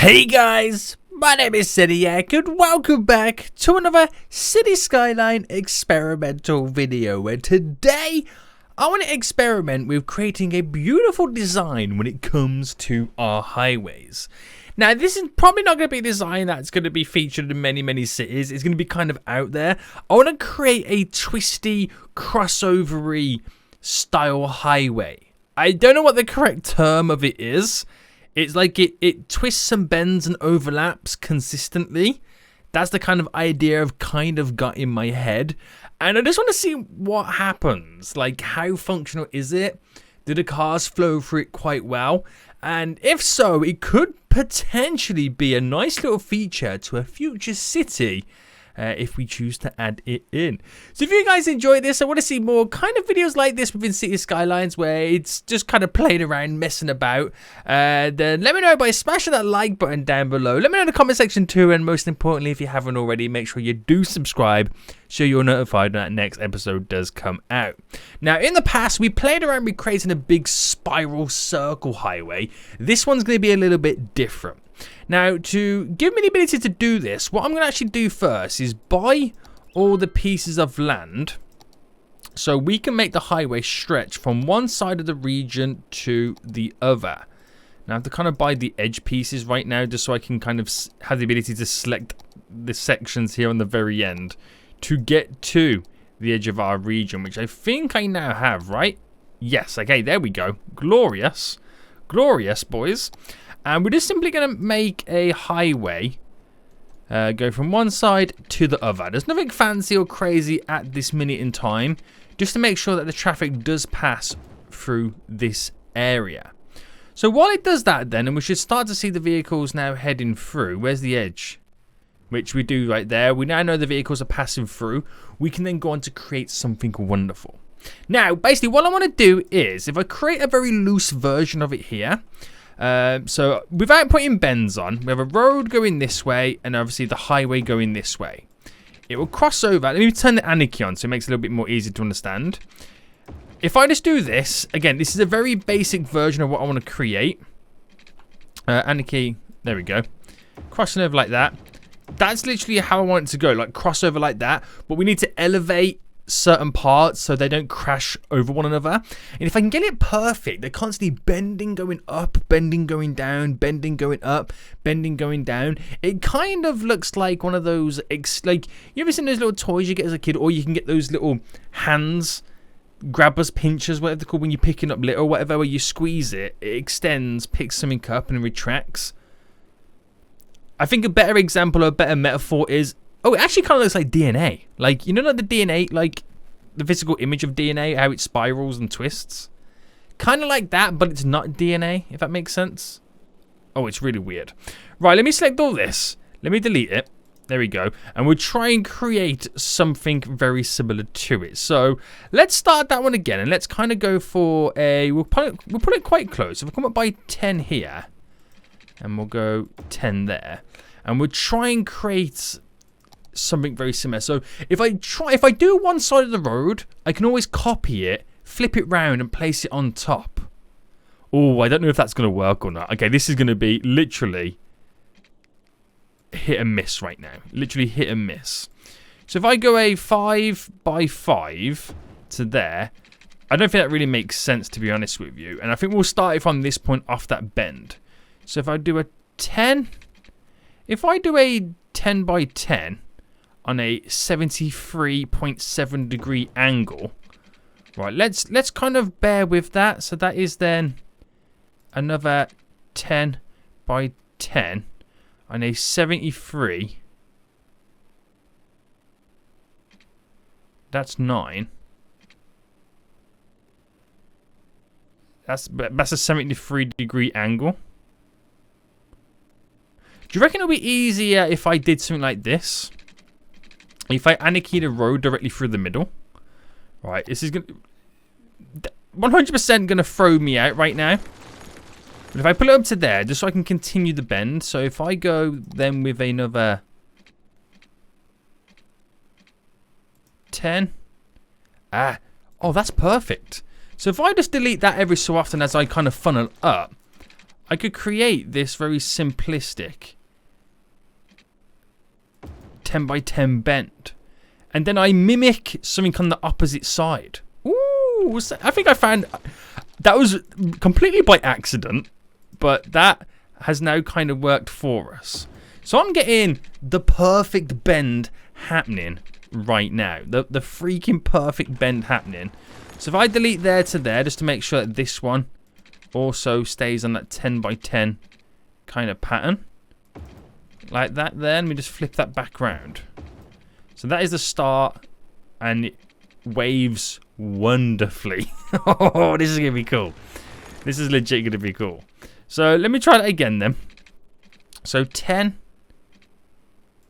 Hey guys, my name is Cityyak and welcome back to another City Skyline experimental video, and today I want to experiment with creating a beautiful design when it comes to our highways. Now this is probably not going to be a design that's going to be featured in many cities. It's going to be kind of out there. I want to create a twisty, crossover-y style highway. I don't know what the correct term of it is. It's like it twists and bends and overlaps consistently. That's the kind of idea I've kind of got in my head. And I just want to see what happens. Like, how functional is it? Do the cars flow through it quite well? And if so, it could potentially be a nice little feature to a future city. If we choose to add it in. So if you guys enjoy this, I want to see more kind of videos like this within City Skylines where it's just kind of playing around, messing about. Then let me know by smashing that like button down below. Let me know in the comment section too, and most importantly, if you haven't already, make sure you do subscribe so you're notified when that next episode does come out. Now, in the past, we played around with creating a big spiral circle highway. This one's going to be a little bit different. Now, to give me the ability to do this, what I'm going to actually do first is buy all the pieces of land so we can make the highway stretch from one side of the region to the other. Now, I have to kind of buy the edge pieces right now just so I can kind of have the ability to select the sections here on the very end to get to the edge of our region, which I think I now have, right? Yes, okay, there we go. Glorious. Glorious, boys. And we're just simply going to make a highway go from one side to the other. There's nothing fancy or crazy at this minute in time, just to make sure that the traffic does pass through this area. So while it does that then, and we should start to see the vehicles now heading through. Where's the edge? Which we do right there. We now know the vehicles are passing through. We can then go on to create something wonderful. Now, basically what I want to do is, if I create a very loose version of it here, so without putting bends on, we have a road going this way and obviously the highway going this way. It will cross over. Let me turn the anarchy on so it makes it a little bit more easy to understand. If I just do this, again, this is a very basic version of what I want to create. Anarchy, there we go. Crossing over like that. That's literally how I want it to go, like crossover like that. But we need to elevate certain parts so they don't crash over one another. And if I can get it perfect, they're constantly bending going up, bending going down, bending going up, bending going down. It kind of looks like one of those like, you ever seen those little toys you get as a kid, or you can get those little hands grabbers, pinchers, whatever they're called, when you're picking up litter or whatever, where you squeeze it, it extends, picks something up and retracts. I think a better example or a better metaphor is, oh, it actually kind of looks like DNA. Like, you know, like the DNA, like the physical image of DNA, how it spirals and twists. Kind of like that, but it's not DNA, if that makes sense. Oh, it's really weird. Right, let me select all this. Let me delete it. There we go. And we'll try and create something very similar to it. So let's start that one again. And let's kind of go for a, we'll put it quite close. If we come up by 10 here, and we'll go 10 there. And we'll try and create something very similar. So if I do one side of the road, I can always copy it, flip it round and place it on top. Oh, I don't know if that's going to work or not. Okay, this is going to be literally hit and miss right now. Literally hit and miss. So if I go a 5 by 5 to there, I don't think that really makes sense, to be honest with you. And I think we'll start it from this point off that bend. So if I do a 10, if I do a 10 by 10 on a 73.7 degree angle, right, let's kind of bear with that. So that is then another 10 by 10 on a 73. That's 9. That's a 73 degree angle. Do you reckon it'll be easier if I did something like this? If I anarchy the road directly through the middle. Right, this is 100% going to throw me out right now. But if I pull it up to there, just so I can continue the bend. So if I go then with another 10. Oh, that's perfect. So if I just delete that every so often as I kind of funnel up, I could create this very simplistic 10 by 10 bend. And then I mimic something on the opposite side. Ooh, I think I found... That was completely by accident, but that has now kind of worked for us. So I'm getting the perfect bend happening right now. The freaking perfect bend happening. So if I delete there to there, just to make sure that this one also stays on that 10 by 10 kind of pattern. Like that there, and we just flip that back round. So that is the start, and it waves wonderfully. Oh, this is going to be cool. This is legit going to be cool. So let me try that again then. So 10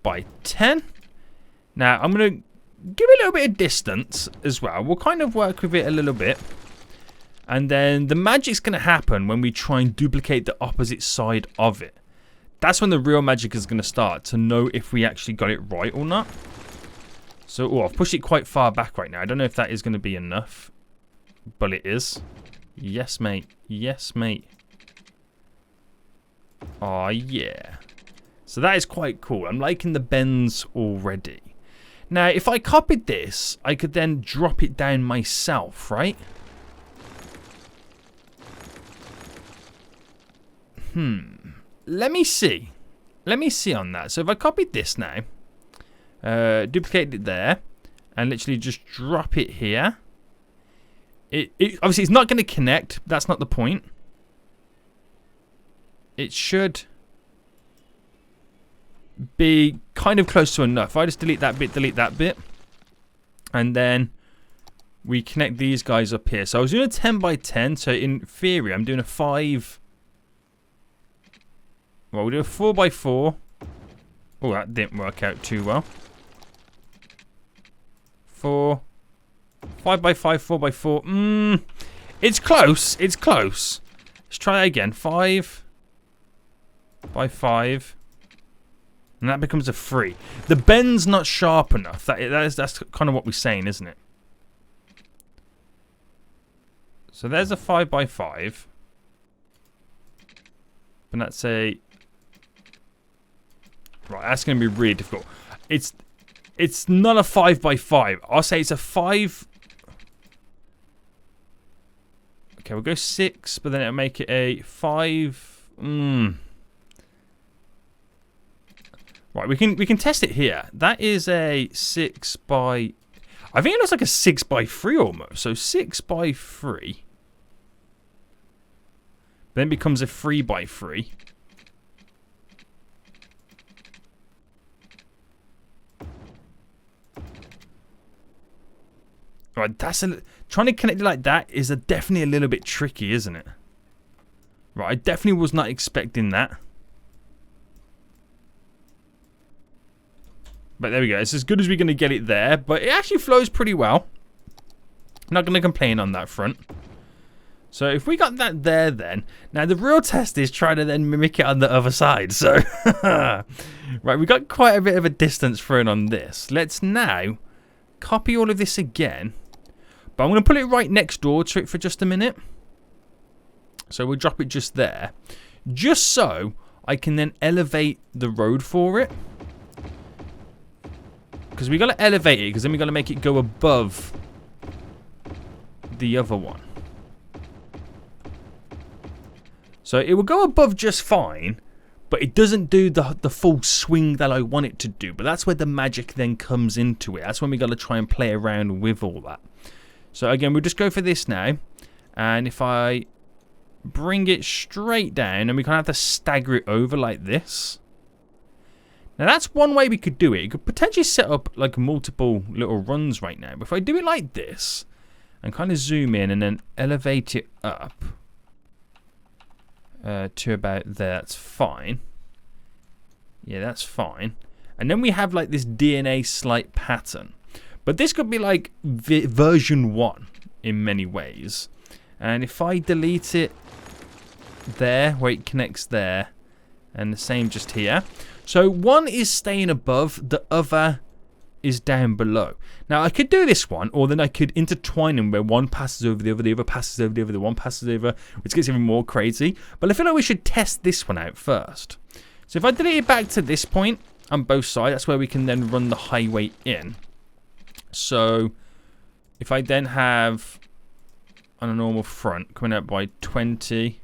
by 10. Now I'm going to give it a little bit of distance as well. We'll kind of work with it a little bit. And then the magic's going to happen when we try and duplicate the opposite side of it. That's when the real magic is going to start, to know if we actually got it right or not. So, I've pushed it quite far back right now. I don't know if that is going to be enough, but it is. Yes, mate. Yes, mate. Oh, yeah. So that is quite cool. I'm liking the bends already. Now, if I copied this, I could then drop it down myself, right? Let me see. Let me see on that. So if I copied this now, duplicate it there, and literally just drop it here. It obviously it's not going to connect. That's not the point. It should be kind of close to enough. If I just delete that bit, and then we connect these guys up here. So I was doing a 10 by 10. So in theory, I'm doing a 5. Well, we'll do a 4 by 4. Oh, that didn't work out too well. 4. 5 by 5, 4 by 4. It's close. It's close. Let's try that again. 5 by 5. And that becomes a 3. The bend's not sharp enough. That's kind of what we're saying, isn't it? So there's a 5 by 5. And that's a... Right, that's going to be really difficult. It's not a 5 by 5. I'll say it's a 5... Okay, we'll go 6, but then it'll make it a 5... Right, we can test it here. That is a 6 by... I think it looks like a 6 by 3 almost. So 6 by 3. Then becomes a 3 by 3. Right, trying to connect it like that is definitely a little bit tricky, isn't it? Right, I definitely was not expecting that. But there we go. It's as good as we're going to get it there. But it actually flows pretty well. Not going to complain on that front. So if we got that there then. Now the real test is trying to then mimic it on the other side. So, right, we got quite a bit of a distance thrown on this. Let's now copy all of this again. But I'm going to put it right next door to it for just a minute. So we'll drop it just there. Just so I can then elevate the road for it. Because we got to elevate it, because then we got to make it go above the other one. So it will go above just fine, but it doesn't do the full swing that I want it to do. But that's where the magic then comes into it. That's when we got to try and play around with all that. So again, we'll just go for this now. And if I bring it straight down, and we kind of have to stagger it over like this. Now that's one way we could do it. You could potentially set up like multiple little runs right now. But if I do it like this, and kind of zoom in and then elevate it up to about there, that's fine. Yeah, that's fine. And then we have like this DNA slight pattern. But this could be like version 1 in many ways. And if I delete it there, where it connects there, and the same just here. So one is staying above, the other is down below. Now I could do this one, or then I could intertwine them where one passes over the other passes over the other, the one passes over, which gets even more crazy. But I feel like we should test this one out first. So if I delete it back to this point on both sides, that's where we can then run the highway in. So if I then have on a normal front coming out by 20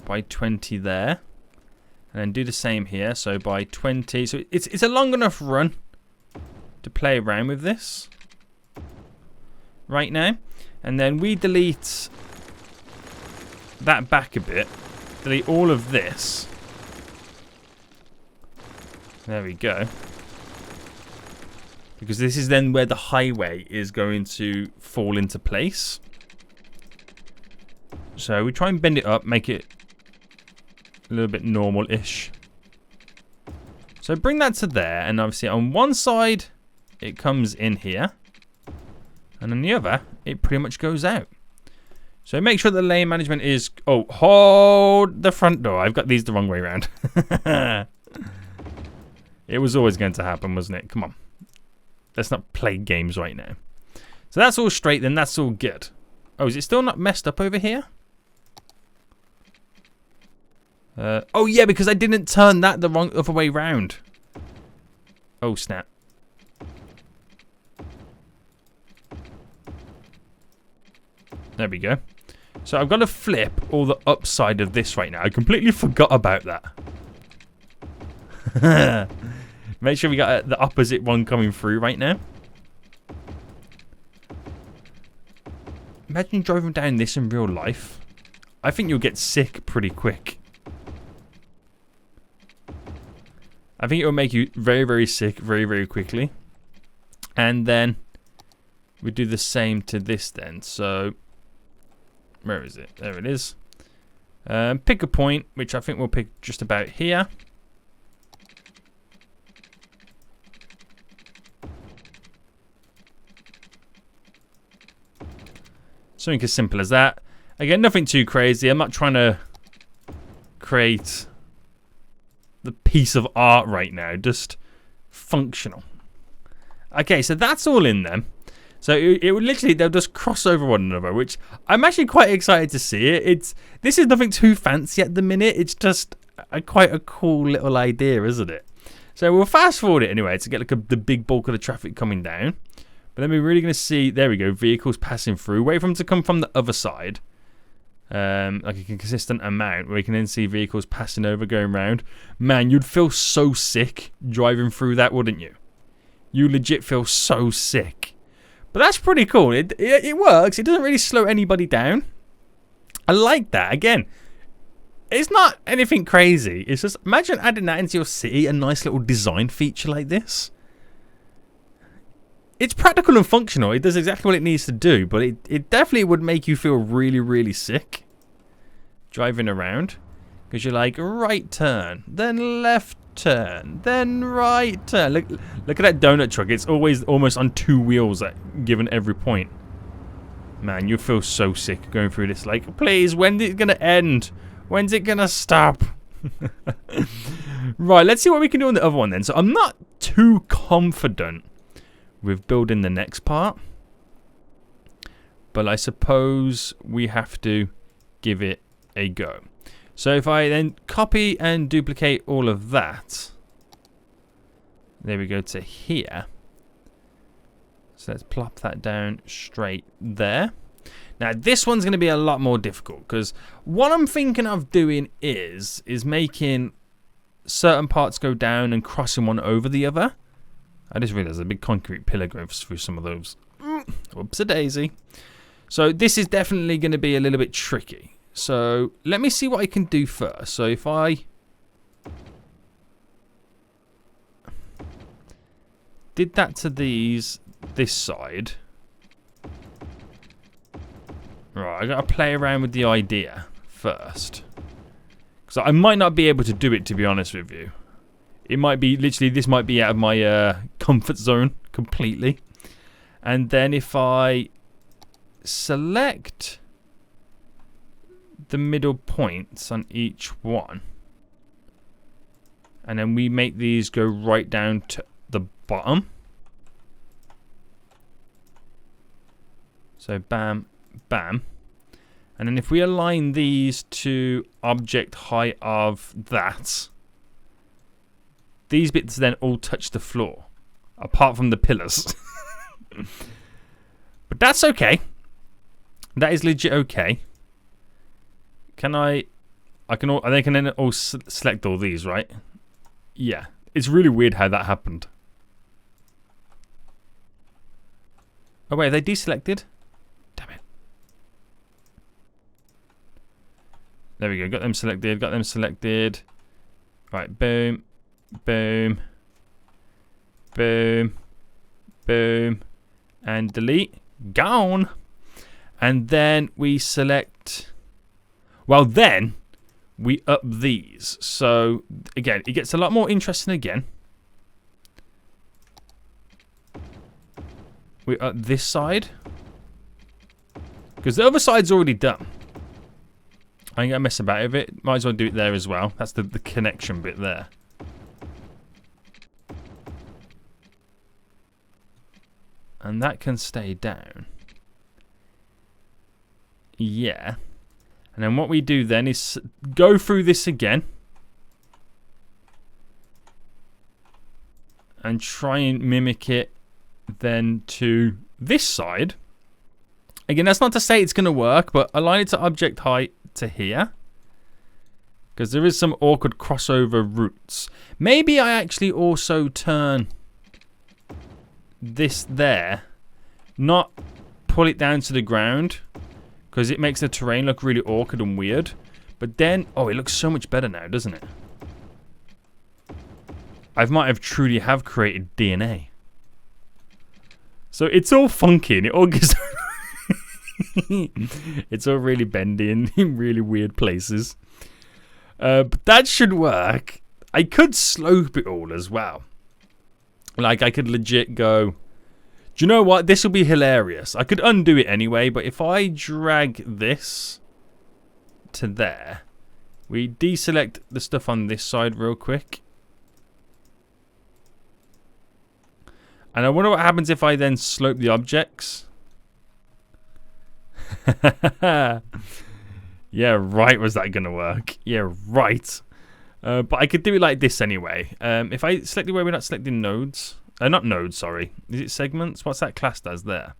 by 20 there, and then do the same here, so by 20. So it's a long enough run to play around with this right now. And then we delete that back a bit, delete all of this. There we go. Because this is then where the highway is going to fall into place. So we try and bend it up, make it a little bit normal-ish. So bring that to there, and obviously on one side it comes in here, and on the other it pretty much goes out. So make sure the lane management is... Oh, hold the front door. I've got these the wrong way around. It was always going to happen, wasn't it? Come on. Let's not play games right now. So that's all straight, then that's all good. Oh, is it still not messed up over here? Oh yeah, because I didn't turn that the wrong other way round. Oh snap. There we go. So I've got to flip all the upside of this right now. I completely forgot about that. Make sure we got the opposite one coming through right now. Imagine driving down this in real life. I think you'll get sick pretty quick. I think it will make you very, very sick very, very quickly. And then we do the same to this then. So, where is it? There it is. Pick a point, which I think we'll pick just about here. Something as simple as that. Again, nothing too crazy. I'm not trying to create the piece of art right now, just functional. Okay, so that's all in them. So it would literally, they'll just cross over one another, which I'm actually quite excited to see it. This is nothing too fancy at the minute. It's just quite a cool little idea, isn't it? So we'll fast forward it anyway to get like the big bulk of the traffic coming down. But then we're really going to see, there we go, vehicles passing through. Wait for them to come from the other side. Like a consistent amount where you can then see vehicles passing over, going round. Man, you'd feel so sick driving through that, wouldn't you? You legit feel so sick. But that's pretty cool. It works. It doesn't really slow anybody down. I like that. Again, it's not anything crazy. It's just, imagine adding that into your city, a nice little design feature like this. It's practical and functional. It does exactly what it needs to do, but it definitely would make you feel really, really sick driving around. Because you're like, right turn, then left turn, then right turn. Look at that donut truck. It's always almost on two wheels at given every point. Man, you feel so sick going through this. Like, please, when's it going to end? When's it going to stop? Right, let's see what we can do on the other one then. So I'm not too confident with building the next part, but I suppose we have to give it a go. So if I then copy and duplicate all of that, there we go to here. So let's plop that down straight there. Now this one's going to be a lot more difficult because what I'm thinking of doing is making certain parts go down and crossing one over the other. I just realised there's a big concrete pillar going through some of those. Whoops-a-daisy. So this is definitely going to be a little bit tricky. So let me see what I can do first. So if I did that to this side. Right, I got to play around with the idea first. Because I might not be able to do it, to be honest with you. It might be, literally, this might be out of my comfort zone completely. And then if I select the middle points on each one, and then we make these go right down to bottom. So bam, bam. And then if we align these to object height of that, these bits then all touch the floor, apart from the pillars. But that's okay. That is legit okay. Can I can then all select all these, right? Yeah. It's really weird how that happened. Oh wait, are they deselected? Damn it. There we go. Got them selected. Got them selected. Right. Boom. Boom. Boom. Boom. And delete. Gone. And then we select. Well, then we up these. So again, it gets a lot more interesting again. We up this side. Because the other side's already done. I ain't gonna mess about with it. Might as well do it there as well. That's the connection bit there. And that can stay down. Yeah. And then what we do then is go through this again. And try and mimic it then to this side. Again, that's not to say it's going to work, but align it to object height to here. Because there is some awkward crossover routes. Maybe I actually also turn this there. Not pull it down to the ground. Because it makes the terrain look really awkward and weird. But then, oh, it looks so much better now, doesn't it? I might have truly have created DNA. So it's all funky and it all gets... It's all really bendy and in really weird places. But that should work. I could slope it all as well. Like, I could legit go... Do you know what? This will be hilarious. I could undo it anyway, but if I drag this to there, we deselect the stuff on this side real quick. And I wonder what happens if I then slope the objects. Yeah, right. Was that going to work? Yeah, right. But I could do it like this anyway. If I select the way we're not selecting nodes. Not nodes, sorry. Is it segments? What's that classed as there?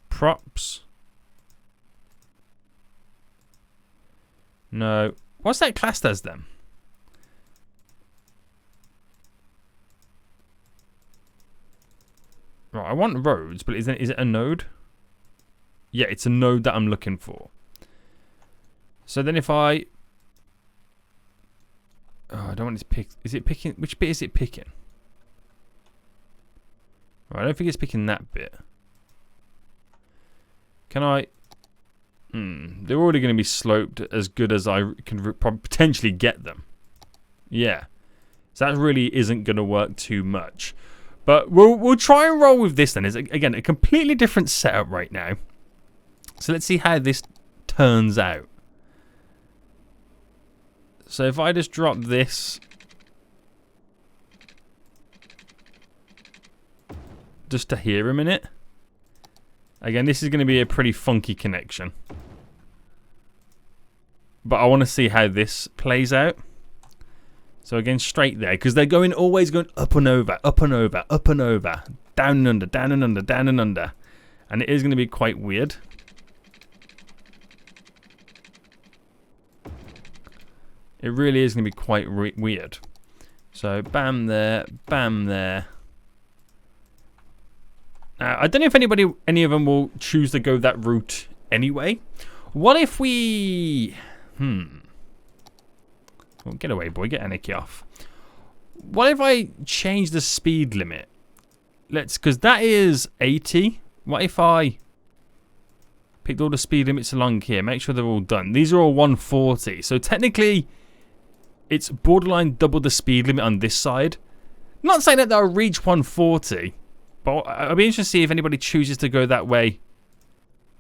Props. No. What's that classed as then? Right, I want roads, but is it a node? Yeah, it's a node that I'm looking for. So then if I... Oh, I don't want it to pick... Is it picking... Which bit is it picking? Right, I don't think it's picking that bit. Can I... They're already going to be sloped as good as I can potentially get them. Yeah. So that really isn't going to work too much. But we'll try and roll with this then. It's, again, a completely different setup right now. So let's see how this turns out. So if I just drop this... just to hear a minute. Again, this is going to be a pretty funky connection. But I want to see how this plays out. So again, straight there. Because they're always going up and over, up and over, up and over. Down and under, down and under, down and under. And it is going to be quite weird. It really is going to be quite weird. So bam there, bam there. I don't know if any of them will choose to go that route anyway. What if we... Well, get away, boy. Get Anarchy off. What if I change the speed limit? Because that is 80. What if I picked all the speed limits along here? Make sure they're all done. These are all 140. So technically, it's borderline double the speed limit on this side. Not saying that they'll reach 140. But I'll be interested to see if anybody chooses to go that way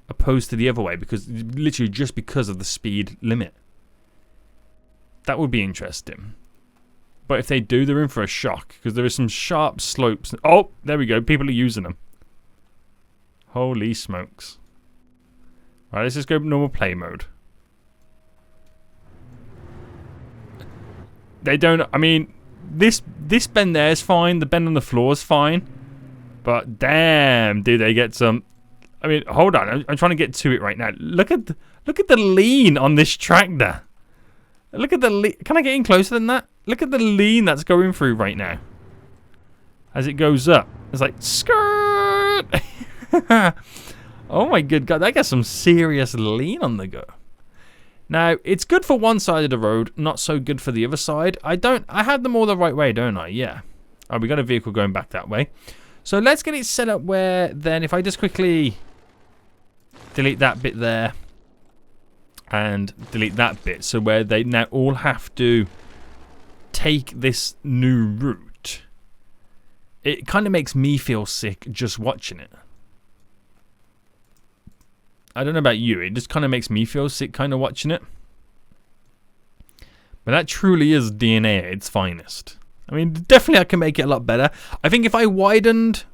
opposed to the other way, because literally just because of the speed limit. That would be interesting. But if they do, they're in for a shock. Because there are some sharp slopes. Oh, there we go. People are using them. Holy smokes. Right, let's just go normal play mode. They don't... I mean, this bend there is fine. The bend on the floor is fine. But damn, do they get some... I mean, hold on. I'm trying to get to it right now. Look at the lean on this tractor. Look at the lean. Can I get in closer than that? Look at the lean that's going through right now. As it goes up. It's like, skirt. Oh my good God. That gets some serious lean on the go. Now, it's good for one side of the road. Not so good for the other side. I had them all the right way, don't I? Yeah. Oh, we got a vehicle going back that way. So let's get it set up where then if I just quickly delete that bit there and delete that bit. So where they now all have to take this new route. It kind of makes me feel sick just watching it. I don't know about you. It just kind of makes me feel sick kind of watching it. But that truly is DNA at its finest. I mean, definitely I can make it a lot better. I think if I widened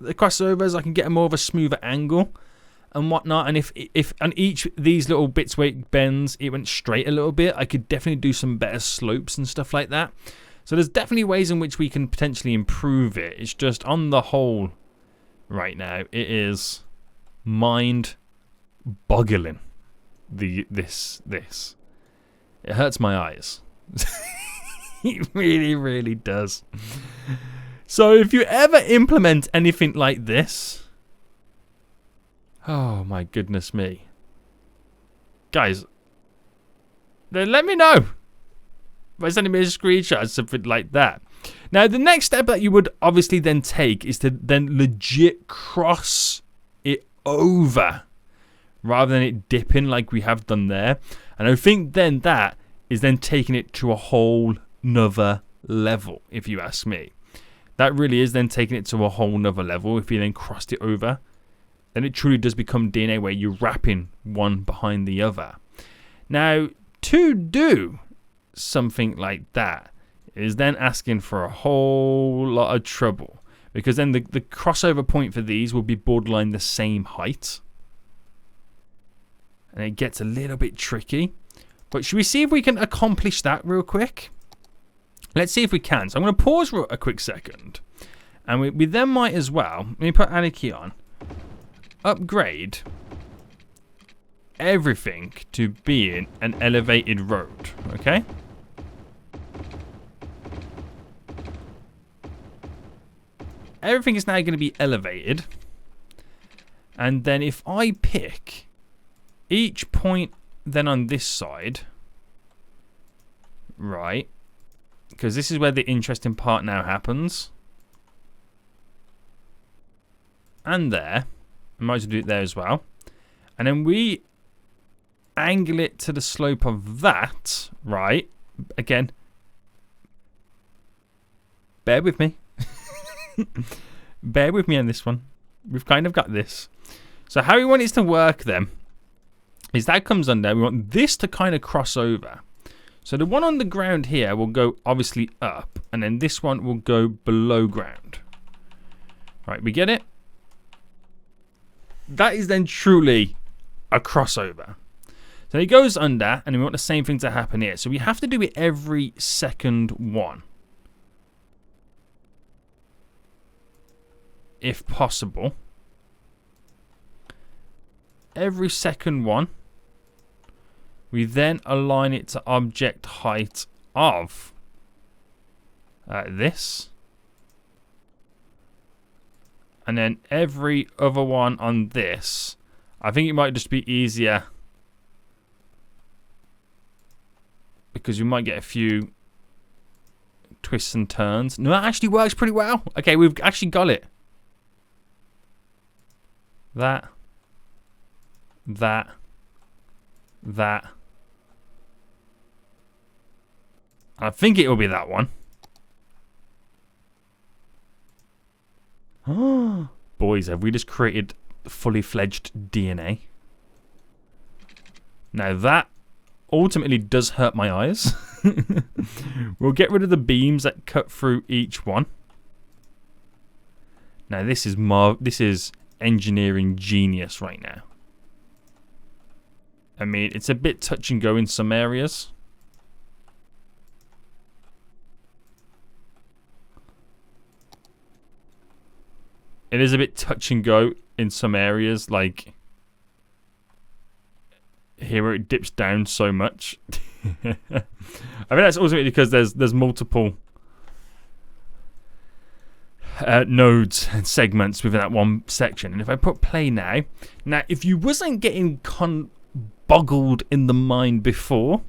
the crossovers, I can get a more of a smoother angle and whatnot. And if on each of these little bits where it bends, it went straight a little bit, I could definitely do some better slopes and stuff like that. So there's definitely ways in which we can potentially improve it. It's just on the whole right now, it is mind-boggling. This. It hurts my eyes. It really, really does. So if you ever implement anything like this, oh my goodness me, guys, then let me know by sending me a screenshot or something like that. Now the next step that you would obviously then take is to then legit cross it over rather than it dipping like we have done there. And I think then that is then taking it to a whole nother level, if you ask me. That really is then taking it to a whole nother level. If you then crossed it over, then it truly does become DNA where you're wrapping one behind the other. Now, to do something like that is then asking for a whole lot of trouble, because then the crossover point for these will be borderline the same height, and it gets a little bit tricky. But should we see if we can accomplish that real quick? Let's see if we can. So I'm going to pause for a quick second. And we then might as well, let me put Anarchy on, upgrade everything to being an elevated road. Okay? Everything is now going to be elevated. And then if I pick each point then on this side, right, because this is where the interesting part now happens, and there, I might as well do it there as well, and then we angle it to the slope of that, right, again, bear with me, bear with me on this one, we've kind of got this. So how we want it to work then is that comes under, we want this to kind of cross over. So the one on the ground here will go obviously up, and then this one will go below ground. Right, we get it? That is then truly a crossover. So it goes under, and we want the same thing to happen here. So we have to do it every second one, if possible. Every second one. We then align it to object height of this. And then every other one on this. I think it might just be easier, because you might get a few twists and turns. No, that actually works pretty well. Okay, we've actually got it. That. I think it will be that one. Boys, have we just created fully fledged DNA? Now that ultimately does hurt my eyes. We'll get rid of the beams that cut through each one. Now this is engineering genius right now. I mean, it's a bit touch and go in some areas. It is a bit touch and go in some areas, like here where it dips down so much. I mean, that's also because there's multiple nodes and segments within that one section. And if I put play now, if you wasn't getting boggled in the mind before,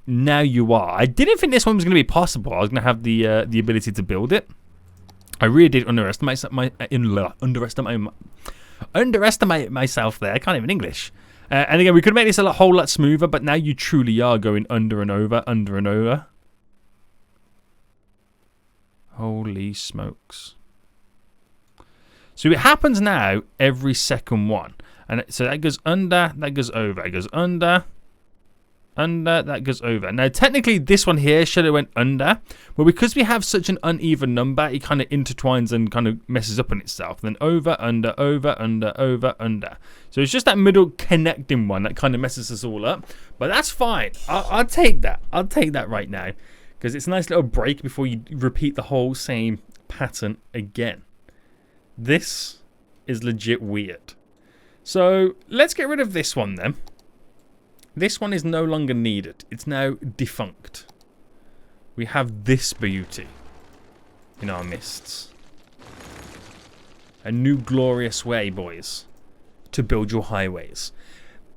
now you are. I didn't think this one was going to be possible. I was going to have the ability to build it. I really did underestimate myself there. I can't even English. And again, we could make this a whole lot smoother, but now you truly are going under and over, under and over. Holy smokes. So it happens now every second one. And so that goes under, that goes over. It goes under, that goes over. Now, technically, this one here should have went under. But because we have such an uneven number, it kind of intertwines and kind of messes up on itself. Then over, under, over, under, over, under. So it's just that middle connecting one that kind of messes us all up. But that's fine. I'll take that. I'll take that right now. Because it's a nice little break before you repeat the whole same pattern again. This is legit weird. So let's get rid of this one then. This one is no longer needed. It's now defunct. We have this beauty in our midst. A new glorious way, boys, to build your highways.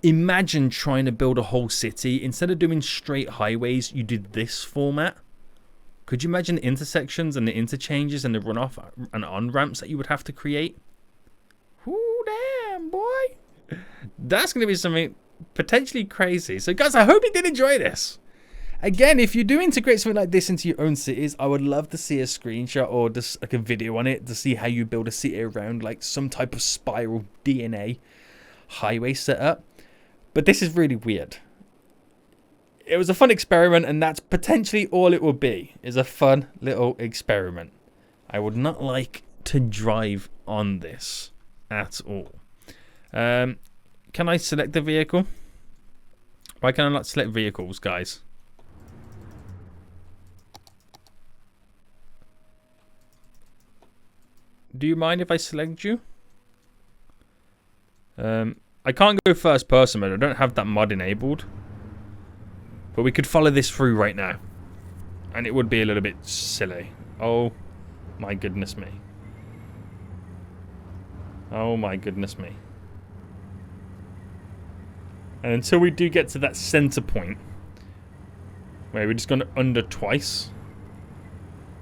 Imagine trying to build a whole city. Instead of doing straight highways, you did this format. Could you imagine the intersections and the interchanges and the runoff and on-ramps that you would have to create? Ooh, damn, boy. That's going to be something potentially crazy. So, guys, I hope you did enjoy this. Again, if you do integrate something like this into your own cities, I would love to see a screenshot or just like a video on it to see how you build a city around like some type of spiral DNA highway setup. But this is really weird. It was a fun experiment, and that's potentially all it will be, is a fun little experiment. I would not like to drive on this at all. Can I select the vehicle? Why can I not select vehicles, guys? Do you mind if I select you? I can't go first person mode. I don't have that mod enabled. But we could follow this through right now. And it would be a little bit silly. Oh my goodness me. Oh my goodness me. And until we do get to that center point, where we're just going under twice.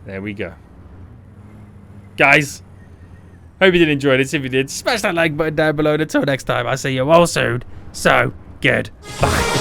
There we go. Guys, hope you did enjoy this. If you did, smash that like button down below. And until next time, I'll see you all soon. So, goodbye.